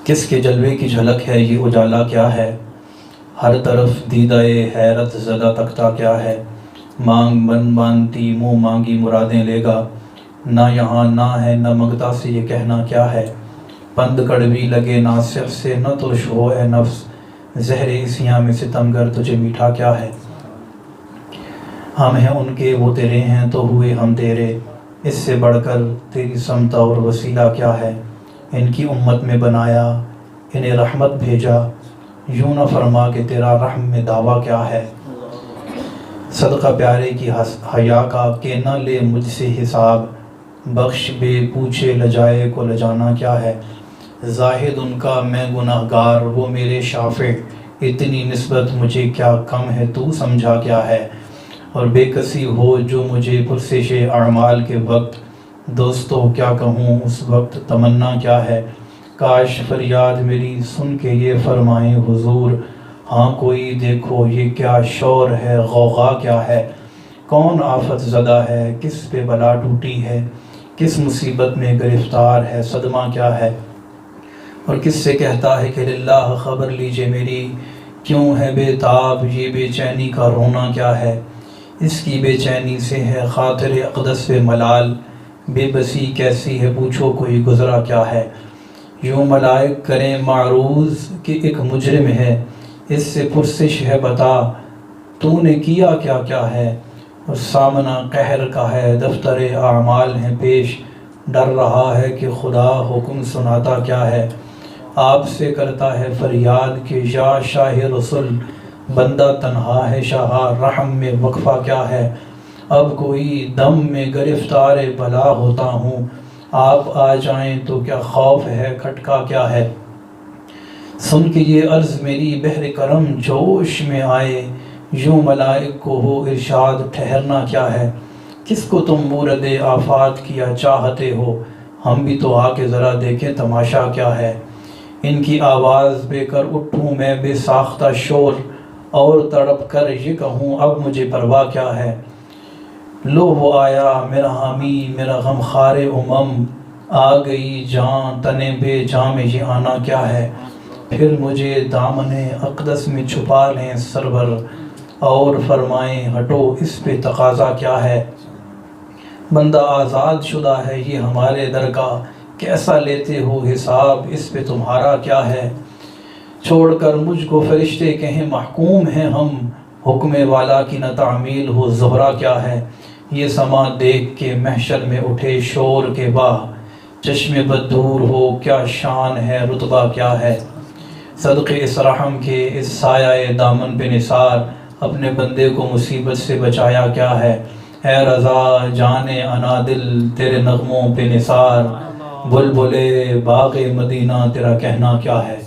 کس کے جلوے کی جھلک ہے یہ اجالا کیا ہے، ہر طرف دیدہ حیرت زدہ تختہ کیا ہے، مانگ بن مانتی منہ مانگی مرادیں لے گا، نہ یہاں نہ ہے نہ منگتا سے یہ کہنا کیا ہے، پند کڑوی لگے ناصح سے نہ ترش ہو اے نفس، زہر اسیاں میں ستمگر تجھے میٹھا کیا ہے، ہم ہیں ان کے وہ تیرے ہیں تو ہوئے ہم تیرے، اس سے بڑھ کر تیری سمت اور وسیلہ کیا ہے، ان کی امت میں بنایا انہیں رحمت بھیجا، یوں نہ فرما کہ تیرا رحم میں دعویٰ کیا ہے، صدقہ پیارے کی حیا کا کہ نہ لے مجھ سے حساب، بخش بے پوچھے لجائے کو لجانا کیا ہے، زاہد ان کا میں گناہ گار وہ میرے شافع، اتنی نسبت مجھے کیا کم ہے تو سمجھا کیا ہے، اور بے کسی ہو جو مجھے پرسش اعمال کے وقت، دوستو کیا کہوں اس وقت تمنا کیا ہے، کاش فریاد میری سن کے یہ فرمائیں حضور، ہاں کوئی دیکھو یہ کیا شور ہے غوغا کیا ہے، کون آفت زدہ ہے کس پہ بلا ٹوٹی ہے، کس مصیبت میں گرفتار ہے صدمہ کیا ہے، اور کس سے کہتا ہے کہ للہ خبر لیجئے میری، کیوں ہے بے تاب یہ بے چینی کا رونا کیا ہے، اس کی بے چینی سے ہے خاطر اقدس پہ ملال، بے بسی کیسی ہے پوچھو کوئی گزرا کیا ہے، یوں ملائک کریں معروض کہ ایک مجرم ہے، اس سے پرسش ہے بتا تو نے کیا کیا کیا ہے، اور سامنا قہر کا ہے دفتر اعمال ہیں پیش، ڈر رہا ہے کہ خدا حکم سناتا کیا ہے، آپ سے کرتا ہے فریاد کہ یا شاہ رسول، بندہ تنہا ہے شاہ رحم میں وقفہ کیا ہے، اب کوئی دم میں گرفتار بلا ہوتا ہوں، آپ آ جائیں تو کیا خوف ہے کھٹکا کیا ہے، سن کے یہ عرض میری بحر کرم جوش میں آئے، یوں ملائک کو ہو ارشاد ٹھہرنا کیا ہے، کس کو تم مورد آفات کیا چاہتے ہو، ہم بھی تو آ کے ذرا دیکھیں تماشا کیا ہے، ان کی آواز بے کر اٹھوں میں بے ساختہ شور، اور تڑپ کر یہ کہوں اب مجھے پرواہ کیا ہے، لو وہ آیا میرا حامی میرا غمخوار آ گئی جان تنے بے جاں میں یہ آنا کیا ہے، پھر مجھے دامن اقدس میں چھپا لیں سرور، اور فرمائیں ہٹو اس پہ تقاضا کیا ہے، بندہ آزاد شدہ ہے یہ ہمارے در کا، کیسا لیتے ہو حساب اس پہ تمہارا کیا ہے، چھوڑ کر مجھ کو فرشتے کہیں محکوم ہیں ہم، حکم والا کی نہ تعمیل ہو زہرا کیا ہے، یہ سما دیکھ کے محشر میں اٹھے شور کے باہ، چشم بد دور ہو کیا شان ہے رتبہ کیا ہے، صدقے اس رحم کے اس سایہ دامن پہ نثار، اپنے بندے کو مصیبت سے بچایا کیا ہے، اے رضا جانے انا دل تیرے نغموں پہ نثار، بلبلے باغ مدینہ تیرا کہنا کیا ہے۔